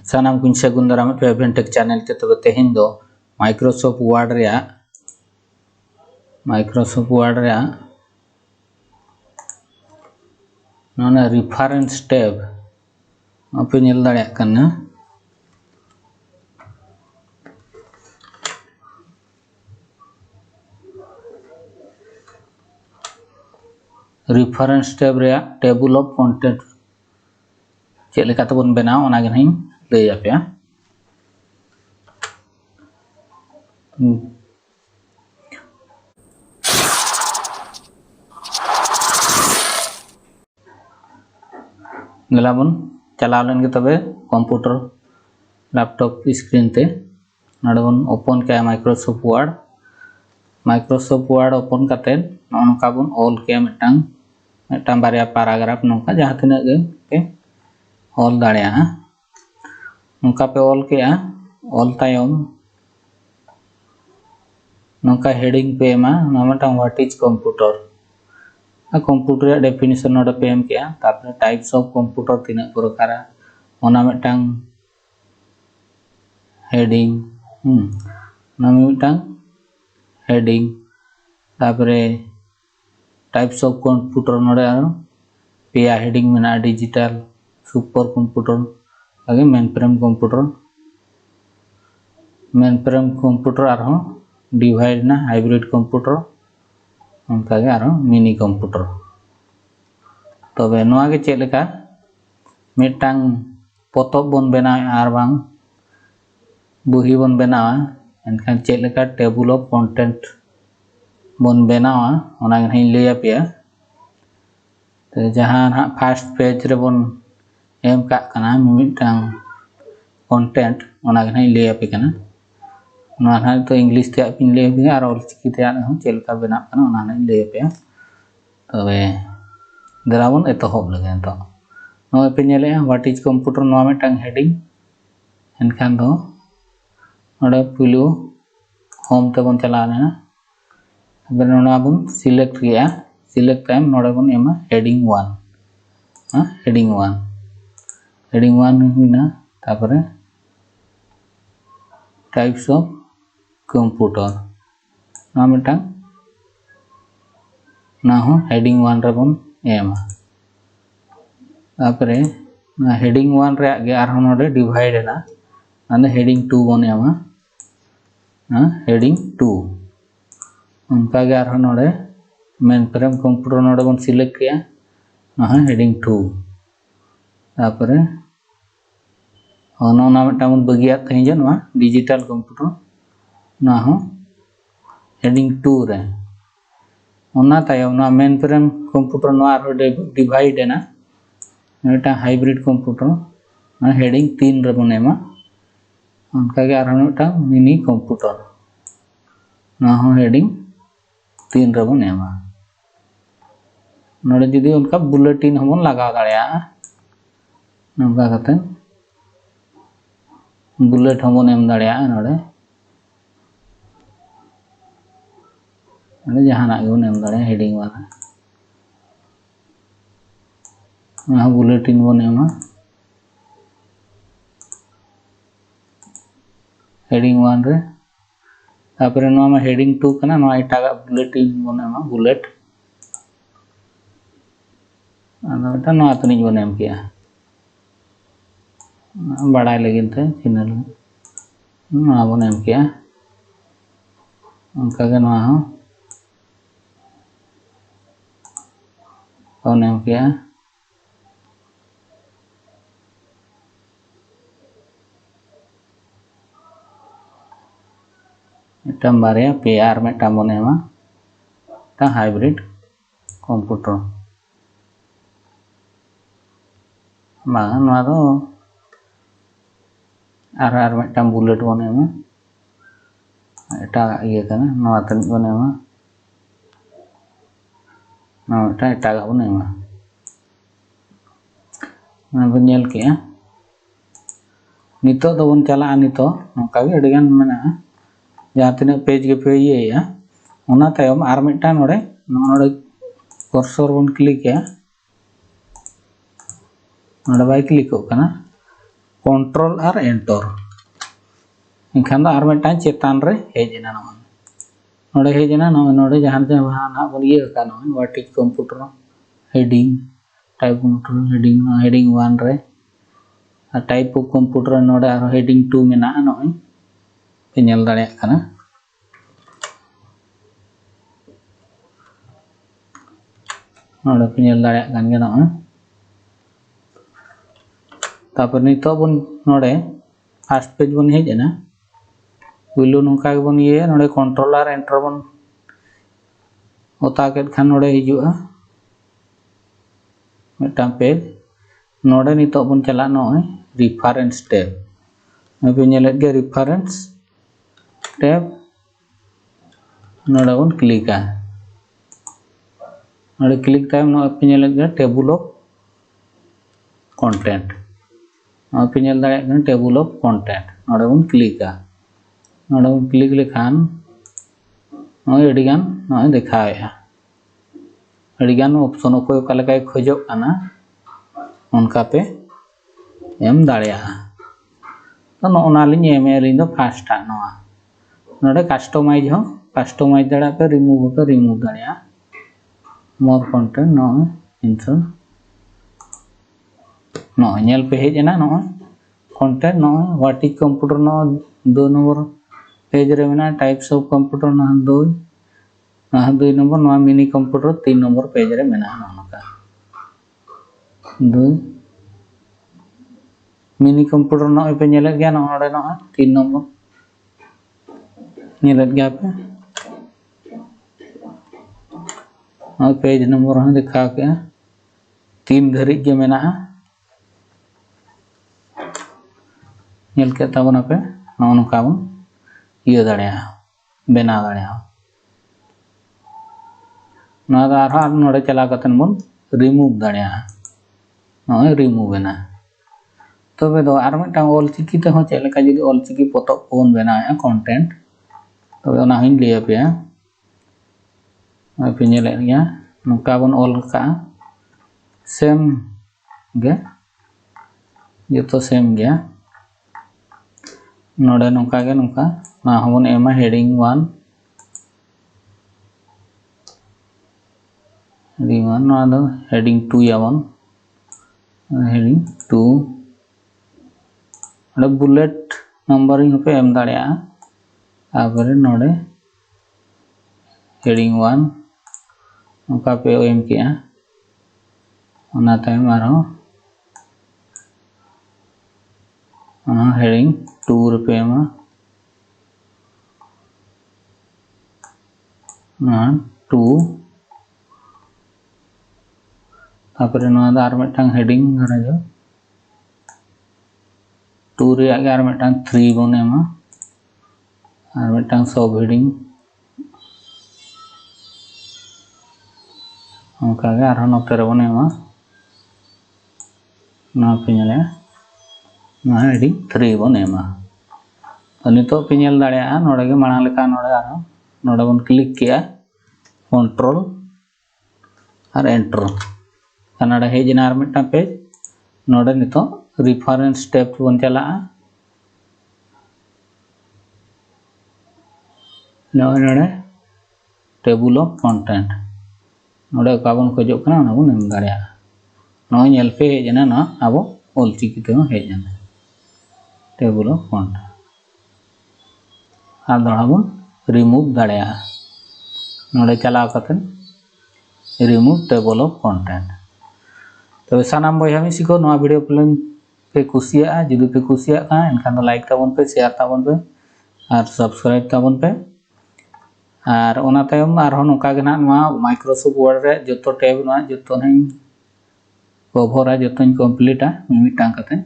सानाम कुछ सगुन दाराम पे एवेंटेक चैनल ते तब तेहिन दो माइक्रोसॉफ्ट वर्ड रे नोना रेफरेंस टैब आपे नेल दाड़े कना रेफरेंस टैब रे टेबल ऑफ कंटेंट चेक लेका तबन बनाओ ओना गे नहीं लई आपे गलाबन चला लेन के तबे कंप्यूटर लैपटॉप स्क्रीन ते नडबन ओपन के माइक्रोसॉफ्ट वर्ड ओपन करते नोनका बन ऑल के मिटांग बारिया पैराग्राफ नोका जहां तिना गे पे ऑल दाड़िया नोका पे ऑल के ऑल तायम नोका हेडिंग पे मा नोमटांग what is computer computer definition नोडे पे एम के तापर टाइप्स ऑफ कंप्यूटर तिना प्रकार ओना मिटांग हेडिंग मिटांग हेडिंग तापर टाइप्स ऑफ कंप्यूटर नोडे पेया हेडिंग मेना डिजिटल सुपर कंप्यूटर आगे मेनफ्रेम कंप्यूटर आरो डिवाइड ना हाइब्रिड कंप्यूटर उनका गे आरो मिनी कंप्यूटर तबे नोआ गे चेक लेका मिटांग पोतब बन बनाव आर बांग बुही बन बनाव एनखान चेक लेका टेबल ऑफ कंटेंट बन बनाव ओना गे नहीं लई आपेया तो जहां ना फर्स्ट पेज रे बन एम का कना मिटांग कंटेंट ओना गे नहीं लई आपे कना नोआ ना तो इंग्लिश ते पिन लई आपेया आर ऑलचिकी ते हो चेक लेका बनाव कना ओना नहीं लई आपेया तबे दराबन एतहब लगे तो नोए पे नेले व्हाट इज कंप्यूटर नोआ मिटांग हेडिंग एनखान दो नोडे पुलु होम ते बन चला ना अब नोना बन सिलेक्ट किया सिलेक्ट टाइम नोडे बन एमा हेडिंग 1 हिना तापरे टाइप्स ऑफ कंप्यूटर ना मिटांग ना हो हेडिंग 1 रे बन एमा तापरे ना हेडिंग 1 रे गे आर नोडे डिवाइड ना आने हेडिंग 2 बन एमा हेडिंग 2 उनका गे आर नोडे मेनफ्रेम कंप्यूटर नोडे बन सिलेक्ट किया ना हेडिंग 2 तापरे ओना मिटांग बन बगिया तही जे नोआ डिजिटल कंप्यूटर ना हो हेडिंग 2 रे ओना तायम ना मेनफ्रेम कंप्यूटर नोआ डिवाइड ना एटा हाइब्रिड कंप्यूटर ना हेडिंग 3 रे बन एमा उनका गे आर मिटांग मिनी कंप्यूटर ना हो हेडिंग 3 रे बन एमा नोडे जुदी उनका बुलेटिन हमन लगाव दाड़िया नंगा कते बुलेट हमन एम दाड़िया नोडे जहाना गे बन एम दाड़िया हेडिंग वाला ना बुलेटिन बन एमा हेडिंग 1 रे तापरे नोआ मा हेडिंग 2 कना नोआ एटागा बुलेटिन बन एमा बुलेट आना बेटा नोआ तनी बन एम किया बड़ाई लगिन थे चैनल नोआ बन एम किया उनका गे नोआ हो बन एम किया मिटांग बारिया पेयार मिटांग बन एमा ता हाइब्रिड कंप्यूटर बांगा नोआ दो आर मिटांग बुलेट बन एमा एटा इया कना नोआ तनी बन एमा नोआ एटा बन एमा ना बन नेल के नितो दो बन चला नितो नोका गे अडिगान मेना जहां तिना पेज के पे ये ओना तायम आर मिटांग नोडे कर्सर बन क्लिक या नोडे बाय क्लिक कना कंट्रोल और एंटर इनखान और मिट्टान चेतान रे हेजना नोड़े हेजना नोड़े जहाँ जहाँ ना बन ये का नोड़े वाटिक computer heading type computer heading 1 रे टाइप ऑफ कंप्यूटर नोड़े और हेडिंग 2 में ना नोड़े पे नेल दाड़े करना नोड़े पे नेल दाड़े करने नोड़े तापर नितो बन नोड़े फर्स्ट पेज बन हेजना विलू नौका बन ये नोड़े कंट्रोल और एंटर बन होता के खान नोड़े हिजुआ मिट्टान पेज नोड़े नितो बन चला नोड़े रेफरेंस टैब मैं पे नेलेट के रेफरेंस टैब नोड़े बन क्लिका नोड़े क्लिक टाइम नोड़े पे नेलेट के टेबल ऑफ कंटेंट नोड़े पे नेल दाड़े के टेबल ऑफ कंटेंट नोड़े बन क्लिका नोड़े बन क्लिक लेखान नोड़े एडिगान नोड़े दिखाया एडिगान ऑप्शन को कालेकाय खोजोग काना उनका पे एम दाड़िया तो नोना लिंग एम एलिंग दो फास्ट नोआ नोड़े कस्टमाइज दाड़ा पे रिमूव दाड़िया मोर कंटेंट नोए इंसर्ट नोए नेल पे हेजना नोए कंटेंट नोए व्हाट इज कंप्यूटर नो 2 नंबर पेज रे मेना टाइप्स ऑफ कंप्यूटर ना 2 नंबर नोआ मिनी कंप्यूटर 3 नंबर पेज रे मेना नोका 2 मिनी कंप्यूटर नोए पे नेलेट गया नोड़े नोए 3 नंबर नेलेट गया पे और पेज नंबर हम दिखा के 3 घड़ी के मेना नेल के तबना पे नोका बन ये दाड़िया बेना दाड़िया नोड़े चला बन रिमूव दाड़िया नोए रिमूव बेना तबे दो आर मिट्टान ऑलचिकी ते हो चेलेका जुदी ऑलचिकी पोतब को बन बेना कंटेंट तबे ओना हिन लिया पे पे नेले गया नोका बन ऑल का सेम गे जतो सेम गया नोड़े नोका गे नोका ना हबन एमा हेडिंग 1 ना दो हेडिंग 2 याबन हेडिंग 2 नोड़े बुलेट नंबरिंग पे एम दाड़िया आबरे नोड़े हेडिंग 1 नोका पे एम किया ओना तायम आरो हेडिंग 2 रुपए में 2 तापर आर मिट्टान हेडिंग जो 2 रे आर मिट्टान 3 बन एमा आर मिट्टान सब हेडिंग उनका गे आर नोते रे बन एमा ना पे नेले ना हेडिंग 3 बन एमा तो नितो पे नेल दाड़िया नोड़े गे मांग लेका नोड़े आरो नोड़े बन क्लिक किया कंट्रोल और एंटर कनाडा हेजना आर मिट्टान पेज नोड़े नितो रेफरेंस टैब बन चला नोड़े टेबल ऑफ कंटेंट नोड़े का बन खोजोग कना ना बन एम दाड़िया नोय नेल पे हेजना ना आबो ऑलचिकी ते हेजना टेबल ऑफ कंटेंट और दड़ा बन रिमूव दाड़िया नोड़े चला कतन रिमूव टेबल ऑफ कंटेंट तो सानाम बया मिसिको नोआ वीडियो पे कुसिया जुदी पे कुसिया का एनखान दो लाइक ताबन पे शेयर ताबन पे और सब्सक्राइब ताबन पे और ओना तायम आरो नोका गे ना नोआ माइक्रोसॉफ्ट वर्ड रे जतो टैब नोआ जतो नहीं कभरा जतो कंप्लीटा मिमिटां कते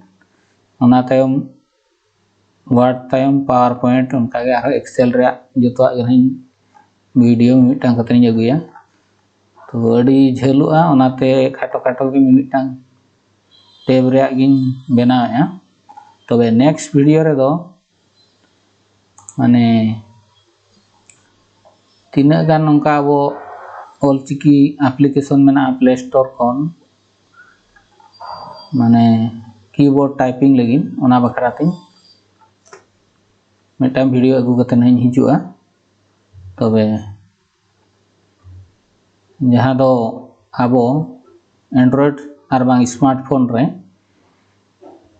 ओना तायम वर्ड तायम पावर पॉइंट उनका गे आरो एक्सेल रे जतो गे वीडियो मिमिटां कते नि अगुया तो अड़ी झेलुआ ओनाते खाटो खाटो के मिमिटां टैब रे गिन बनाया तबे नेक्स्ट वीडियो रे दो माने तीना गान नंका वो ऑलचिकी एप्लीकेशन मेना प्ले स्टोर खन माने कीबोर्ड टाइपिंग लगी ओना बखराते मिटम वीडियो अगू कते नहीं हिजुआ तबे जहाँ दो आबो एंड्रॉइड और बांग स्मार्टफोन रे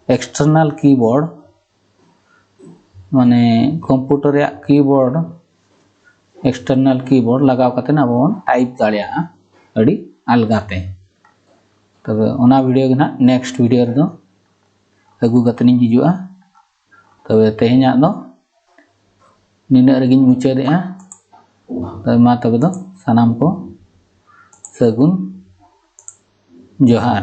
एक्सटर्नल कीबोर्ड माने कंप्यूटर या कीबोर्ड एक्सटर्नल कीबोर्ड लगाव कते ना बोन टाइप दाड़िया अड़ी अलगाते तबे ओना वीडियो के ना नेक्स्ट वीडियो रे दो अगू कते नि हिजुआ तबे तेहेना दो निना रगिन मुचादेआ तबे मा तबे दो सनाम को सगुन जोहार।